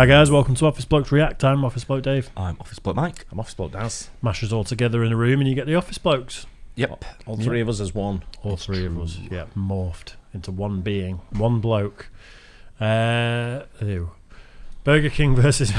Hi guys, welcome to Office Blokes React. I'm Office Bloke Dave. I'm Office Bloke Mike. I'm Office Bloke Daz. Mash us all together in a room and you get the Office Blokes. Yep. All three of us as one. All three of us, yeah, morphed into one being, one bloke. Burger King versus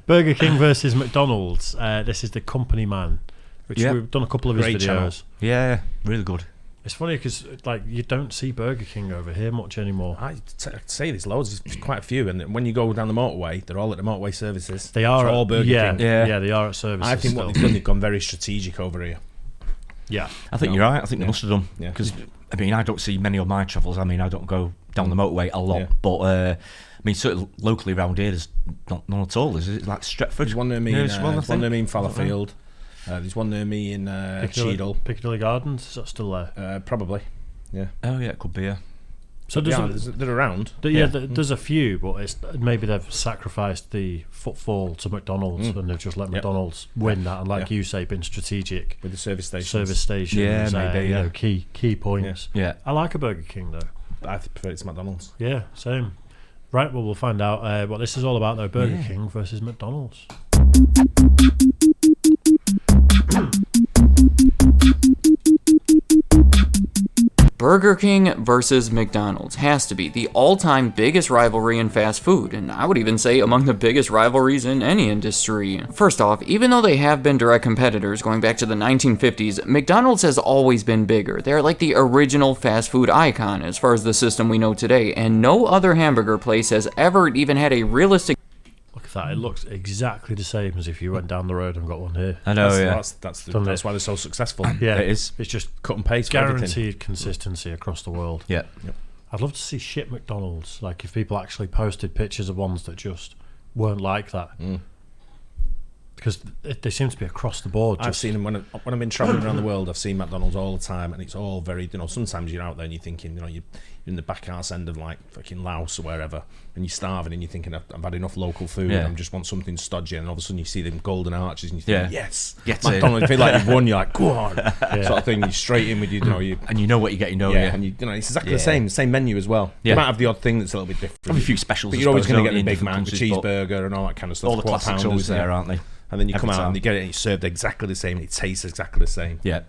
Burger King versus McDonald's. This is the Company Man, which we've done a couple of his videos. Channel. Yeah, really good. It's funny because like you don't see Burger King over here much anymore. I say there's loads, there's quite a few, and when you go down the motorway, they're all at the motorway services. They are all Burger King. Yeah, they are at services. I think what they've done, they've gone very strategic over here. Yeah, I think you're right. I think they must have done. Yeah. Because I mean, I don't see many of my travels. I mean, I don't go down the motorway a lot, but I mean, certainly locally around here, there's none at all. Is it like Stretford? There's one near me. There's One near me in Fallowfield. There's one near me in Cheadle. Piccadilly Gardens. Is that still there? Probably. Yeah. Oh yeah, it could be. Yeah. So they're around. There's a few, but it's maybe they've sacrificed the footfall to McDonald's and they've just let McDonald's win that. And like you say, been strategic with the service stations. Yeah, maybe. You know, key points. Yeah. I like a Burger King though. I prefer it to McDonald's. Yeah, same. Right, well, we'll find out what this is all about though. Burger King versus McDonald's. Burger King versus McDonald's has to be the all-time biggest rivalry in fast food, and I would even say among the biggest rivalries in any industry. First off, even though they have been direct competitors going back to the 1950s, McDonald's has always been bigger. They're like the original fast food icon as far as the system we know today, and no other hamburger place has ever even had a realistic... Look at that, it looks exactly the same as if you went down the road and got one here. I know, That's why they're so successful. Yeah, it is. It's just cut and paste. Guaranteed consistency across the world. Yeah. Yep. I'd love to see shit McDonald's, like if people actually posted pictures of ones that just weren't like that. Because they seem to be across the board. I've seen them when I've been travelling around the world. I've seen McDonald's all the time, and it's all very, sometimes you're out there and you're thinking, you're in the back arse end of like fucking Laos or wherever, and you're starving and you're thinking, I've had enough local food, and I just want something stodgy, and all of a sudden you see them golden arches and you think, yes, McDonald's, you feel like you've won, you're like, go on, sort of thing. You're straight in with and you know what you're getting, and it's exactly the same menu as well. You might have the odd thing that's a little bit different. A few specials, but you're always going to get the Big Mac, the cheeseburger, and all that kind of stuff. All the classics always there, aren't they? And then you come out and you get it and it's served exactly the same and it tastes exactly the same. Yeah.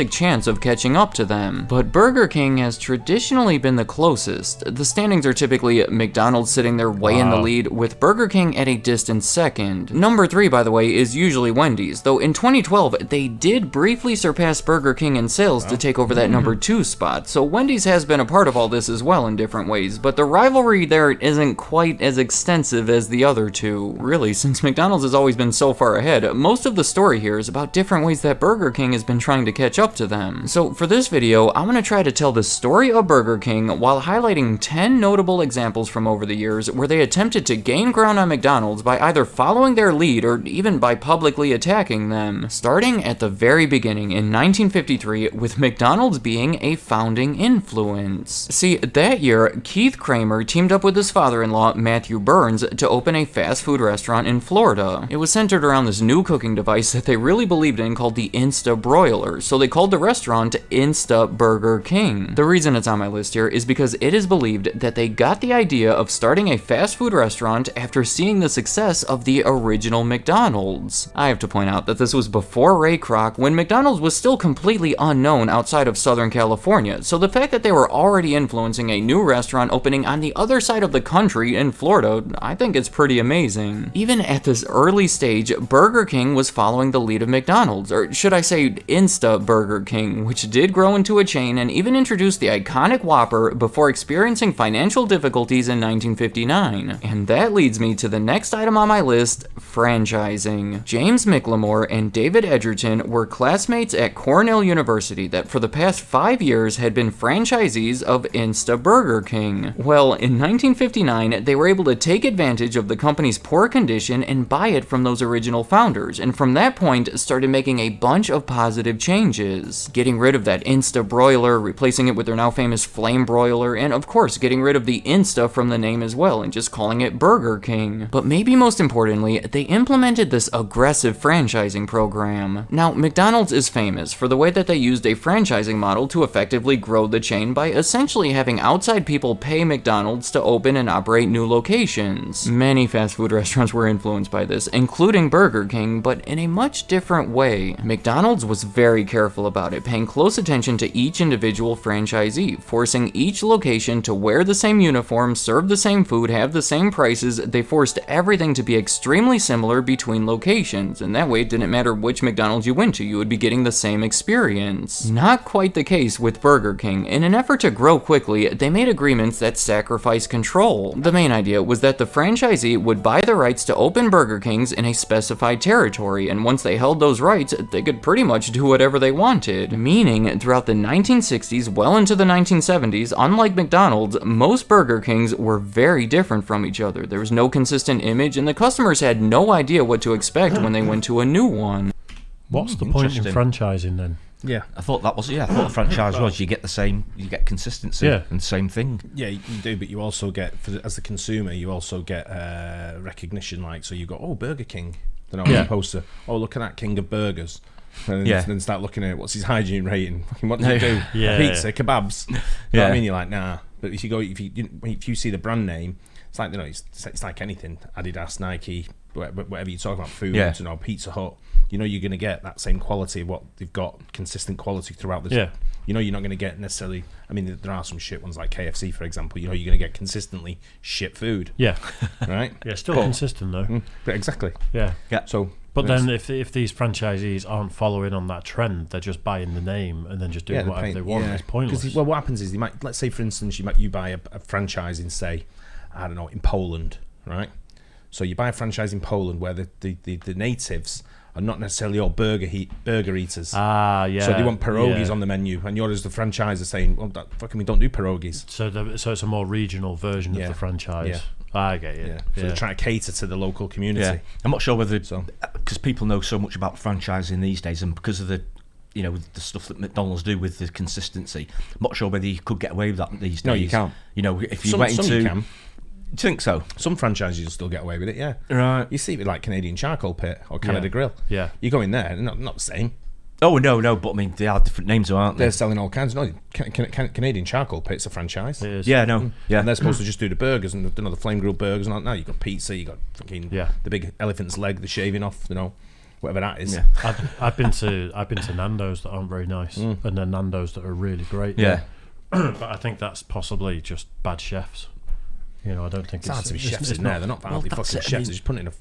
chance of catching up to them, but Burger King has traditionally been the closest. The standings are typically McDonald's sitting there way in the lead, with Burger King at a distant second. Number 3, by the way, is usually Wendy's, though in 2012 they did briefly surpass Burger King in sales to take over that number 2 spot, so Wendy's has been a part of all this as well in different ways, but the rivalry there isn't quite as extensive as the other two. Really, since McDonald's has always been so far ahead, most of the story here is about different ways that Burger King has been trying to catch up to them. So for this video, I'm going to try to tell the story of Burger King while highlighting 10 notable examples from over the years where they attempted to gain ground on McDonald's by either following their lead or even by publicly attacking them. Starting at the very beginning in 1953 with McDonald's being a founding influence. See, that year, Keith Kramer teamed up with his father-in-law, Matthew Burns, to open a fast food restaurant in Florida. It was centered around this new cooking device that they really believed in called the Insta Broiler, so they called the restaurant Insta Burger King. The reason it's on my list here is because it is believed that they got the idea of starting a fast food restaurant after seeing the success of the original McDonald's. I have to point out that this was before Ray Kroc, when McDonald's was still completely unknown outside of Southern California, so the fact that they were already influencing a new restaurant opening on the other side of the country in Florida, I think it's pretty amazing. Even at this early stage, Burger King was following the lead of McDonald's, or should I say Insta Burger King, which did grow into a chain and even introduced the iconic Whopper before experiencing financial difficulties in 1959. And that leads me to the next item on my list, franchising. James McLemore and David Edgerton were classmates at Cornell University that for the past 5 years had been franchisees of Insta Burger King. Well, in 1959, they were able to take advantage of the company's poor condition and buy it from those original founders, and from that point started making a bunch of positive changes. changes. Getting rid of that Insta broiler, replacing it with their now famous flame broiler, and of course getting rid of the Insta from the name as well and just calling it Burger King. But maybe most importantly, they implemented this aggressive franchising program. Now, McDonald's is famous for the way that they used a franchising model to effectively grow the chain by essentially having outside people pay McDonald's to open and operate new locations. Many fast food restaurants were influenced by this, including Burger King, but in a much different way. McDonald's was very careful about it, paying close attention to each individual franchisee, forcing each location to wear the same uniform, serve the same food, have the same prices. They forced everything to be extremely similar between locations, and that way it didn't matter which McDonald's you went to, you would be getting the same experience. Not quite the case with Burger King. In an effort to grow quickly, they made agreements that sacrificed control. The main idea was that the franchisee would buy the rights to open Burger Kings in a specified territory, and once they held those rights, they could pretty much do whatever they wanted. Meaning, throughout the 1960s, well into the 1970s, unlike McDonald's, most Burger Kings were very different from each other. There was no consistent image, and the customers had no idea what to expect when they went to a new one. What's the point in franchising then? Yeah, I thought that was I thought the franchise was you get consistency and same thing. Yeah, you do, but you also get as the consumer, you also get recognition. Like, so you go, oh, Burger King. Then as opposed to, oh, look at that king of burgers. And then start looking at what's his hygiene rating. Fucking what does he do? Pizza, kebabs. You know what I mean? You're like, nah. But if you see the brand name, it's like, it's like anything. Adidas, Nike, whatever you're talking about, food, Pizza Hut. You're going to get that same quality of what they've got, consistent quality throughout the. Yeah. You're not going to get necessarily. I mean, there are some shit ones like KFC, for example. You're going to get consistently shit food. Yeah. Right. Yeah, still consistent though. Exactly. Yeah. So. But then if these franchisees aren't following on that trend, they're just buying the name and then just doing whatever they want. It's pointless. Well, what happens is let's say, for instance, you buy a franchise in, say, I don't know, in Poland, right? So you buy a franchise in Poland where the natives are not necessarily all burger eaters. Ah, yeah. So they want pierogies on the menu, and you're as the franchise are saying, well, we don't do pierogies. So it's a more regional version of the franchise. Yeah. I get it. Yeah. So they're trying to cater to the local community. Yeah. I'm not sure whether because people know so much about franchising these days, and because of the the stuff that McDonald's do with the consistency, I'm not sure whether you could get away with that these days. No, you can't. If you went into, you can. Do you think so? Some franchises will still get away with it, yeah. Right. You see it with like Canadian Charcoal Pit or Canada Grill. Yeah. You go in there, not the same. Oh, no, but I mean, they are different names, aren't they? They're selling all kinds. No, Canadian Charcoal Pit's a franchise. It is. Yeah, no. Yeah. And they're supposed to just do the burgers and the flame grilled burgers and all that. Now you've got pizza, you got fucking the big elephant's leg, the shaving off, whatever that is. Yeah. I've been to Nando's that aren't very nice, and then Nando's that are really great. Yeah. But I think that's possibly just bad chefs. I don't think it's hard to be chefs in there. They're not hardly fucking chefs. They're just putting it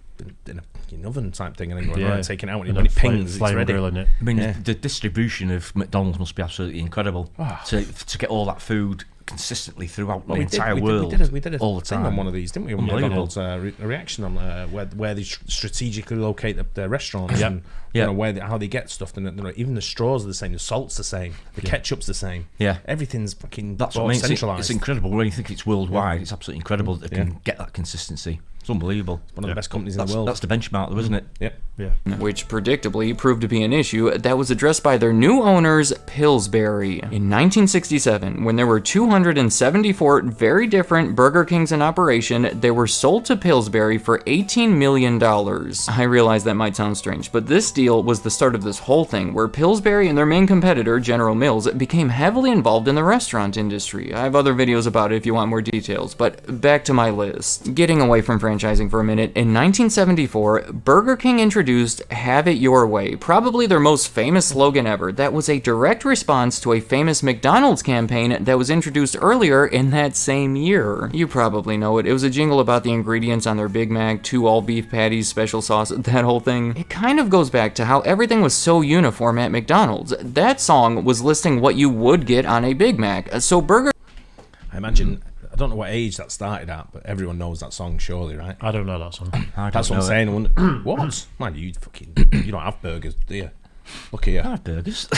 in a fucking oven type thing and then going taking it out when it pings. Flame it's ready. grilling it. I mean, the distribution of McDonald's must be absolutely incredible to get all that food consistently throughout the entire world. We did a all the thing time on one of these, didn't we? On McDonald's, a reaction on where they strategically locate their restaurants and how they get stuff. And even the straws are the same, the salt's the same, the ketchup's the same. Yeah, everything's fucking that's what I mean. centralised. It's incredible when you think it's worldwide. It's absolutely incredible that they can get that consistency. It's unbelible. One of the best companies in the world. That's the benchmark, though, isn't it? Yep. Yeah. Which predictably proved to be an issue that was addressed by their new owners, Pillsbury. In 1967, when there were 274 very different Burger Kings in operation, they were sold to Pillsbury for $18 million. I realize that might sound strange, but this deal was the start of this whole thing, where Pillsbury and their main competitor, General Mills, became heavily involved in the restaurant industry. I have other videos about it if you want more details, but back to my list. Getting away from franchising for a minute, in 1974, Burger King introduced Have It Your Way, probably their most famous slogan ever. That was a direct response to a famous McDonald's campaign that was introduced earlier in that same year. You probably know it. It was a jingle about the ingredients on their Big Mac, 2 all-beef patties, special sauce, that whole thing. It kind of goes back to how everything was so uniform at McDonald's. That song was listing what you would get on a Big Mac. So Burger... I imagine... I don't know what age that started at, but everyone knows that song, surely, right? I don't know that song. That's what I'm saying. What? Man, you don't have burgers, do you? Look here. I have burgers.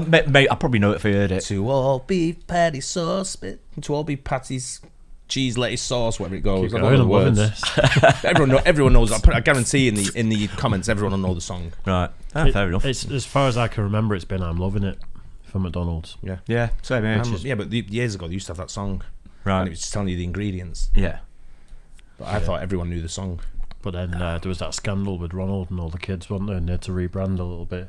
Mate, I probably know it if I heard it. 2 all beef patty sauce, 2 all beef patties, cheese, lettuce, sauce, whatever it goes. Keep I don't know going, the I'm loving words. this. Everyone knows. I guarantee in the comments, everyone will know the song. Right. Fair enough. It's, as far as I can remember, it's been I'm loving it for McDonald's. Yeah. Yeah, same here. Yeah, but years ago they used to have that song, Right. and it was just telling you the ingredients. Yeah. But I thought everyone knew the song. But then there was that scandal with Ronald and all the kids, wasn't there? And they had to rebrand a little bit.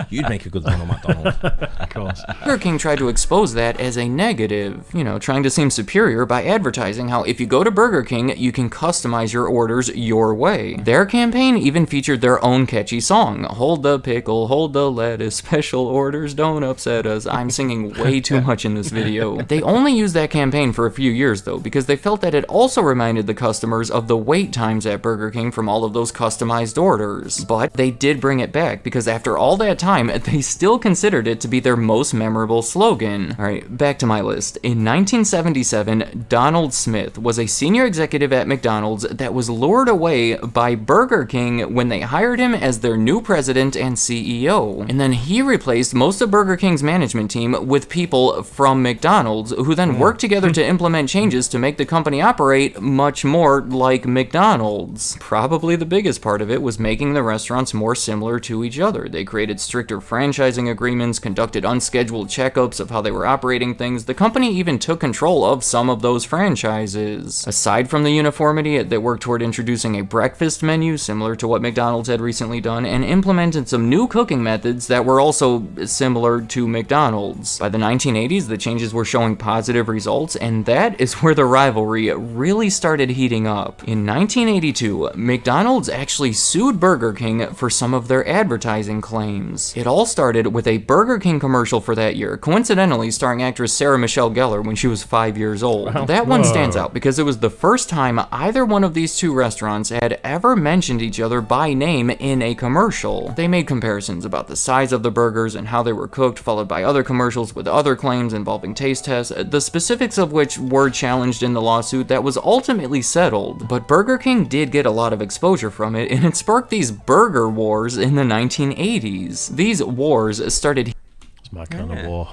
You'd make a good Ronald McDonald. Of course. Burger King tried to expose that as a negative, trying to seem superior by advertising how if you go to Burger King, you can customize your orders your way. Their campaign even featured their own catchy song, Hold the Pickle, Hold the Lettuce, Special Orders Don't Upset Us. I'm singing way too much in this video. They only used that campaign for a few years though, because they felt that it also reminded the customers of the wait times at Burger King from all of those customized orders. But they did bring it back, because after all that time, they still considered it to be their most memorable slogan. Alright, back to my list. In 1977, Donald Smith was a senior executive at McDonald's that was lured away by Burger King when they hired him as their new president and CEO. And then he replaced most of Burger King's management team with people from McDonald's, who then worked together to implement changes to make the company operate much more like McDonald's. Probably the biggest part of it was making the restaurants more similar to each other. They created stricter franchising agreements, conducted unscheduled checkups of how they were operating things. The company even took control of some of those franchises. Aside from the uniformity, they worked toward introducing a breakfast menu similar to what McDonald's had recently done, and implemented some new cooking methods that were also similar to McDonald's. By the 1980s, the changes were showing positive results, and that is where the rivalry really started heating up. In 1982, McDonald's actually sued Burger King for some of their advertising claims. It all started with a Burger King commercial for that year, coincidentally starring actress Sarah Michelle Gellar when she was 5 years old. Wow. That one Whoa. stands out because it was the first time either one of these two restaurants had ever mentioned each other by name in a commercial. They made comparisons about the size of the burgers and how they were cooked, followed by other commercials with other claims involving taste tests, the specifics of which were challenged in the lawsuit that was ultimately settled. But Burger King did get a lot of exposure from it, and it sparked these burger wars in the 1980s. These wars started. It's my kind of war.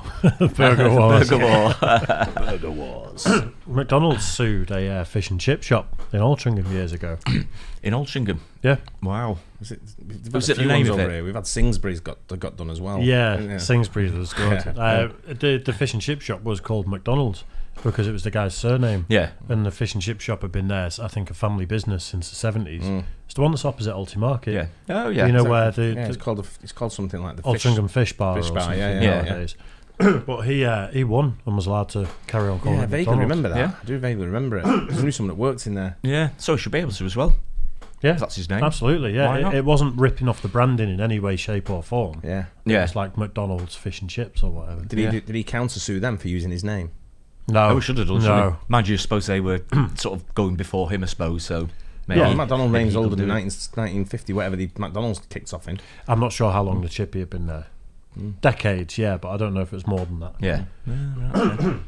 Burger wars. Burger war. Burger Wars. McDonald's sued a fish and chip shop in Altrincham years ago. In Altrincham. Yeah. Wow. Was Was it it the name of over it? here? We've had Sainsbury's got done as well. Yeah, Sainsbury's was good. Yeah. The fish and chip shop was called McDonald's because it was the guy's surname. Yeah. And the fish and chip shop had been there, I think, a family business since the 70s. It's the one that's opposite Alty Market. Yeah. Oh, yeah. You know where it's called something like the Altrincham Fish Bar Fish or Bar, something yeah. nowadays. But he won and was allowed to carry on calling Yeah, I it vaguely McDonald's. remember that. Yeah. I do vaguely remember it. I knew someone that worked in there. Yeah. So he should be able to as well. Yeah, If that's his name. absolutely. Why Yeah, not? it wasn't ripping off the branding in any way, shape, or form. Yeah. Yeah. It's like McDonald's fish and chips or whatever. Did he counter-sue them for using his name? No, Oh, we should have done something. No, Mind you, I suppose they were sort of going before him, I suppose, so maybe. Yeah, McDonald's maybe name's he older could than do it. 1950, whatever the McDonald's kicked off in. I'm not sure how long the chippy had been there. Decades, yeah, but I don't know if it was more than that. Yeah.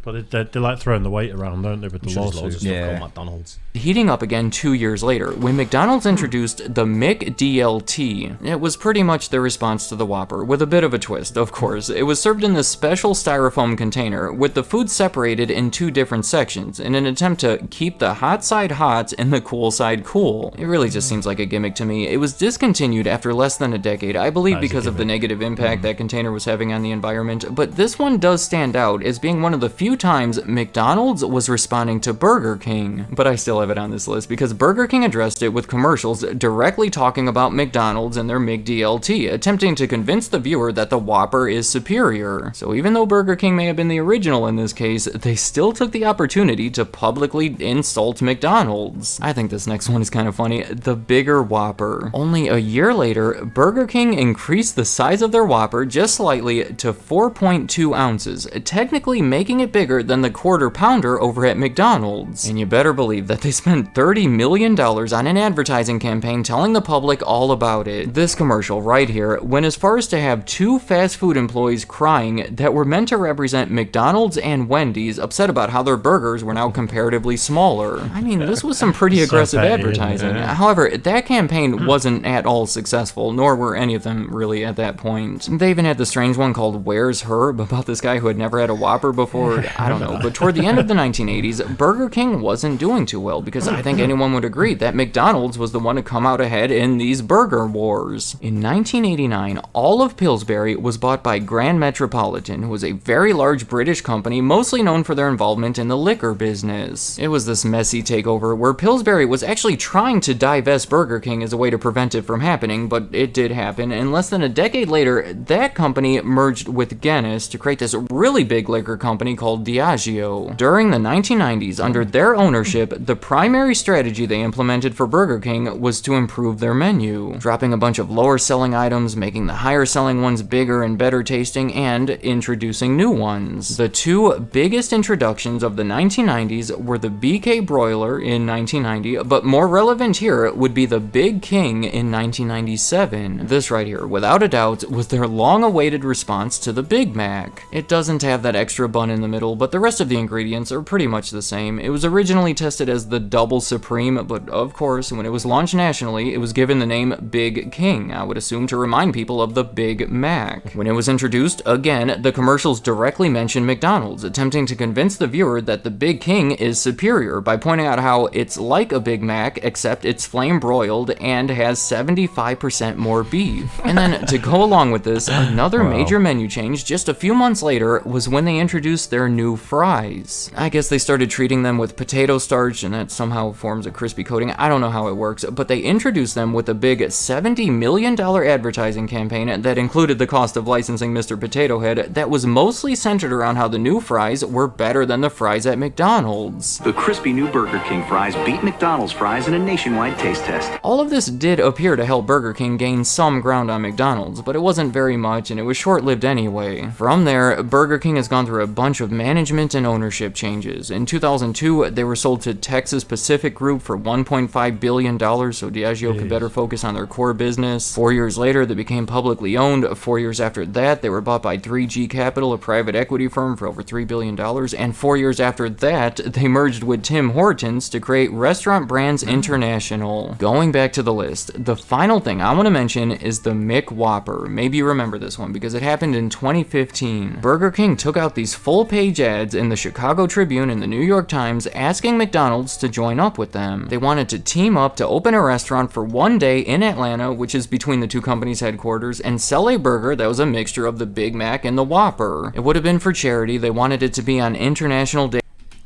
But they like throwing the weight around, don't they, with I'm the sure there's loads of lawsuits? stuff Yeah. called McDonald's. heating up again 2 years later when McDonald's introduced the McDLT. It was pretty much the response to the Whopper, with a bit of a twist, of course. It was served in this special styrofoam container, with the food separated in two different sections, in an attempt to keep the hot side hot and the cool side cool. It really just seems like a gimmick to me. It was discontinued after less than a decade, I believe That is a because of the gimmick. negative impact that container was having on the environment, but this one does stand out as being one of the few times McDonald's was responding to Burger King. But I still have it on this list because Burger King addressed it with commercials directly talking about McDonald's and their McDLT, attempting to convince the viewer that the Whopper is superior. So even though Burger King may have been the original in this case, they still took the opportunity to publicly insult McDonald's. I think this next one is kind of funny. The bigger Whopper. Only a year later, Burger King increased the size of their Whopper just slightly to 4.2 ounces, technically making it bigger than the quarter pounder over at McDonald's. And you better believe that they spent $30 million on an advertising campaign telling the public all about it. This commercial right here went as far as to have two fast food employees crying that were meant to represent McDonald's and Wendy's, upset about how their burgers were now comparatively smaller. I mean, this was some pretty So aggressive petty, isn't it? advertising. However, that campaign wasn't at all successful, nor were any of them really at that point. They even had had the strange one called Where's Herb about this guy who had never had a Whopper before. I don't know. But toward the end of the 1980s, Burger King wasn't doing too well because I think anyone would agree that McDonald's was the one to come out ahead in these burger wars. In 1989, all of Pillsbury was bought by Grand Metropolitan, who was a very large British company mostly known for their involvement in the liquor business. It was this messy takeover where Pillsbury was actually trying to divest Burger King as a way to prevent it from happening, but it did happen, and less than a decade later, that company merged with Guinness to create this really big liquor company called Diageo. During the 1990s, under their ownership, the primary strategy they implemented for Burger King was to improve their menu, dropping a bunch of lower selling items, making the higher selling ones bigger and better tasting, and introducing new ones. The two biggest introductions of the 1990s were the BK Broiler in 1990, but more relevant here would be the Big King in 1997. This right here, without a doubt, was their long-awaited response to the Big Mac. It doesn't have that extra bun in the middle, but the rest of the ingredients are pretty much the same. It was originally tested as the Double Supreme, but of course, when it was launched nationally, it was given the name Big King, I would assume to remind people of the Big Mac. When it was introduced, again, the commercials directly mentioned McDonald's, attempting to convince the viewer that the Big King is superior by pointing out how it's like a Big Mac, except it's flame broiled and has 75% more beef. And then to go along with this, another major menu change just a few months later was when they introduced their new fries. I guess they started treating them with potato starch and that somehow forms a crispy coating. I don't know how it works, but they introduced them with a big $70 million advertising campaign that included the cost of licensing Mr. Potato Head that was mostly centered around how the new fries were better than the fries at McDonald's. The crispy new Burger King fries beat McDonald's fries in a nationwide taste test. All of this did appear to help Burger King gain some ground on McDonald's, but it wasn't very much and it was short-lived anyway. From there, Burger King has gone through a bunch of management and ownership changes. In 2002, they were sold to Texas Pacific Group for $1.5 billion so Diageo could better focus on their core business. 4 years later, they became publicly owned. 4 years after that, they were bought by 3G Capital, a private equity firm, for over $3 billion. And 4 years after that, they merged with Tim Hortons to create Restaurant Brands International. Going back to the list, the final thing I want to mention is the McWhopper. Maybe you remember this one because it happened in 2015. Burger King took out these full-page ads in the Chicago Tribune and the New York Times asking McDonald's to join up with them. They wanted to team up to open a restaurant for one day in Atlanta, which is between the two companies' headquarters, and sell a burger that was a mixture of the Big Mac and the Whopper. It would have been for charity. They wanted it to be on International Day.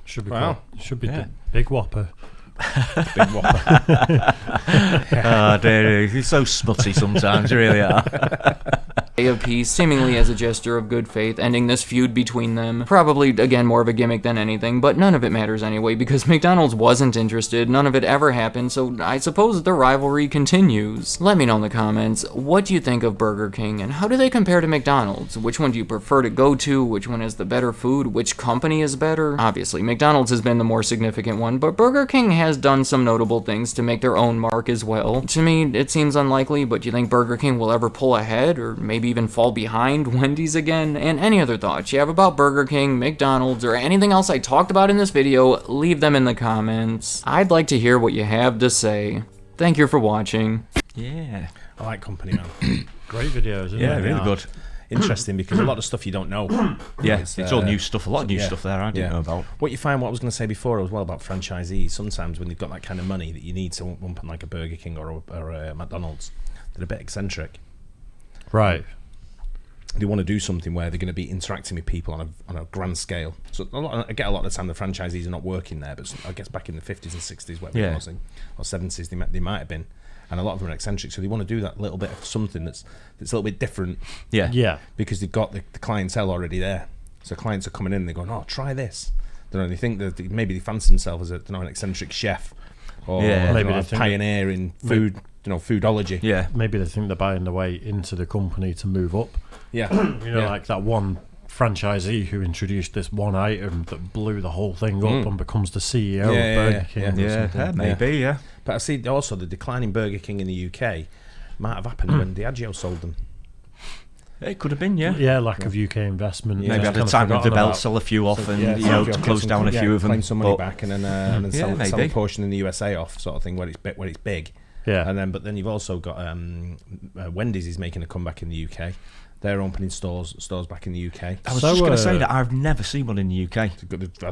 Should be the Big Whopper. Big Whopper. Oh, dear, you're so smutty sometimes, you really are. Of peace, seemingly as a gesture of good faith, ending this feud between them. Probably, again, more of a gimmick than anything, but none of it matters anyway, because McDonald's wasn't interested, none of it ever happened, so I suppose the rivalry continues. Let me know in the comments, what do you think of Burger King, and how do they compare to McDonald's? Which one do you prefer to go to? Which one has the better food? Which company is better? Obviously, McDonald's has been the more significant one, but Burger King has done some notable things to make their own mark as well. To me, it seems unlikely, but do you think Burger King will ever pull ahead, or maybe even fall behind Wendy's again? And any other thoughts you have about Burger King, McDonald's, or anything else I talked about in this video, leave them in the comments. I'd like to hear what you have to say. Thank you for watching. Yeah. I like company, man. Great videos, isn't Yeah, it? really good. Interesting because a lot of stuff you don't know. Yeah, it's all new stuff. A lot of new stuff there I didn't know about. What you find, what I was going to say before as well about franchisees, sometimes when they've got that kind of money that you need to put like a Burger King or a McDonald's, they're a bit eccentric. Right. They want to do something where they're going to be interacting with people on a grand scale. So I get a lot of the time the franchisees are not working there, but I guess back in the 50s and 60s, whatever it was, or 70s, they might have been. And a lot of them are eccentric, so they want to do that little bit of something that's a little bit different. Yeah. Because they've got the clientele already there. So clients are coming in and they're going, oh, try this. They think that maybe they fancy themselves as an eccentric chef or maybe a pioneer in food, foodology. Yeah. Maybe they think they're buying their way into the company to move up. Yeah. Like that one franchisee who introduced this one item that blew the whole thing up and becomes the CEO of Burger King. Yeah, maybe, yeah. But I see also the decline in Burger King in the UK might have happened when Diageo sold them. It could have been, yeah. Yeah, lack of UK investment. Maybe at the time of the belt, sell a few off and, to close down a few of them. Claim some money back and then sell a portion in the USA off, sort of thing, where it's big. Yeah. But then you've also got Wendy's is making a comeback in the UK. They're opening stores back in the UK. I was just going to say that I've never seen one in the UK. I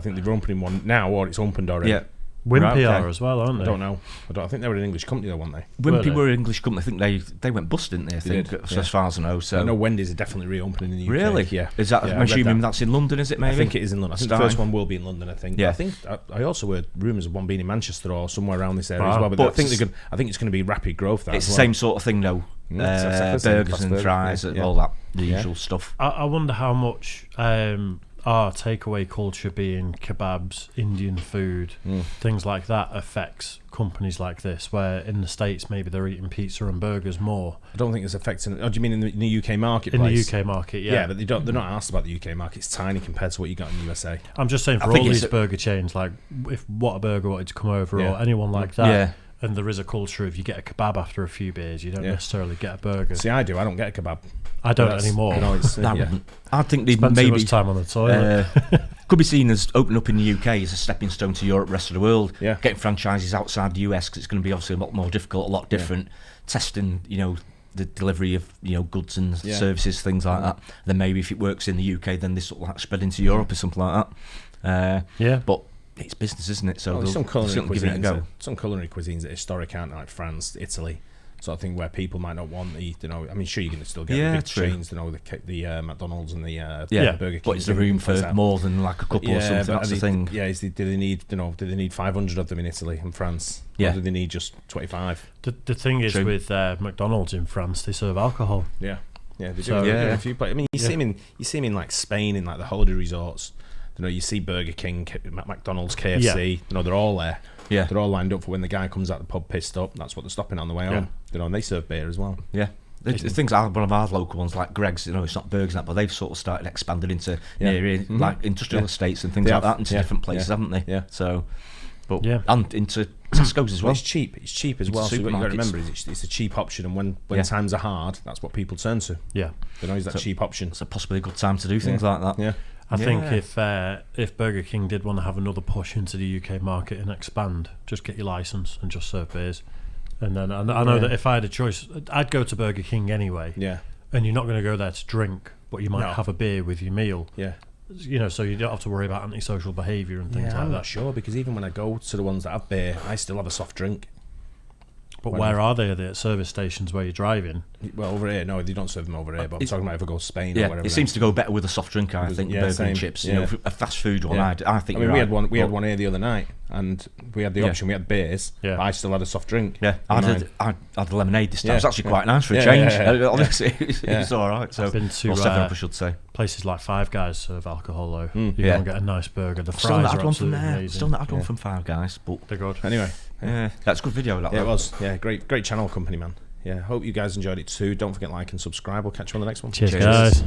think they're opening one now, or it's opened already. Yeah. Wimpy are as well, aren't they? I don't know. I think they were an English company though, weren't they? Wimpy were an English company. I think they went bust, didn't they? I think, as far as I know. So I know Wendy's are definitely reopening in the UK. Really? Yeah. Is that? I'm assuming that's in London, is it? Maybe. I think it is in London. I think the first one will be in London. I think. Yeah. I think I also heard rumours of one being in Manchester or somewhere around this area Wow. as well. But But I think it's going to be rapid growth. That it's as the well. same sort of thing, though. Exactly the same. Burgers Fast and burger, fries, yeah. all that, the usual stuff. I wonder how much our takeaway culture, being kebabs, Indian food, things like that, affects companies like this, where in the States maybe they're eating pizza and burgers more. I don't think it's affecting. Oh, do you mean in the UK marketplace? In the UK market, yeah. Yeah, but they're not asked about the UK market. It's tiny compared to what you got in the USA. I'm just saying, for all these burger chains, like if Whataburger wanted to come over or anyone like that, and there is a culture of you get a kebab after a few beers, you don't necessarily get a burger. See, I do. I don't get a kebab. I don't anymore. You know, it's, I think they Spend too maybe much time on the toilet. could be seen as opening up in the UK as a stepping stone to Europe, rest of the world. Yeah. Getting franchises outside the US, because it's going to be obviously a lot more difficult, a lot different. Testing, the delivery of goods and services, things like that. Then maybe if it works in the UK, then this sort of like spread into Europe or something like that. But it's business, isn't it? So there's some culinary give it a go. Some culinary cuisines that are historic, aren't they? Like France, Italy, sort of thing, where people might not want the, I mean, sure, you can still get the big chains, the McDonald's and the Burger King. But it's the room for more than like a couple or something. That's the thing. Yeah, do they need 500 of them in Italy and France? Yeah. Or do they need just 25? The thing is, with McDonald's in France, they serve alcohol. Yeah, they do. So, A few places. I mean, you see them in like Spain, in like the holiday resorts. You see Burger King, McDonald's, KFC. They're all there. Yeah, they're all lined up for when the guy comes out the pub pissed up. That's what they're stopping on the way home. And they serve beer as well. Yeah. The things are one of our local ones, like Greg's. It's not burgers, but they've sort of started expanding into like industrial estates and things like that, into different places, haven't they? Yeah. So, and into Tesco's as well. It's cheap. It's cheap as well. So what you got to remember is it's a cheap option, and when times are hard, that's what people turn to. Yeah. Is that cheap option? It's possibly a good time to do things like that. Yeah. I think if Burger King did want to have another push into the UK market and expand, just get your license and just serve beers. And then I know that if I had a choice, I'd go to Burger King anyway. Yeah. And you're not going to go there to drink, but you might have a beer with your meal. Yeah. So you don't have to worry about antisocial behaviour and things like that. I'm not sure, because even when I go to the ones that have beer, I still have a soft drink. But where are they? Are they at service stations where you're driving? Well, over here, no, they don't serve them over here. But I'm talking about if I go to Spain or whatever. It seems to go better with a soft drink, I think, burger and chips. A fast food one. I think. I mean, we had one here the other night, and we had the option. We had beers, but I still had a soft drink. Yeah, I had the lemonade this time. It was actually quite nice for a change. Honestly, it's all right. So, I've been to 7-Up, I should say. Places like Five Guys serve alcohol though. You go and get a nice burger. The Still fries not are absolutely amazing. Still not had one from Five Guys, but they're good. Anyway, that's a good video. It was. Yeah, great channel company, man. Yeah, hope you guys enjoyed it too. Don't forget to like and subscribe. We'll catch you on the next one. Cheers. Guys.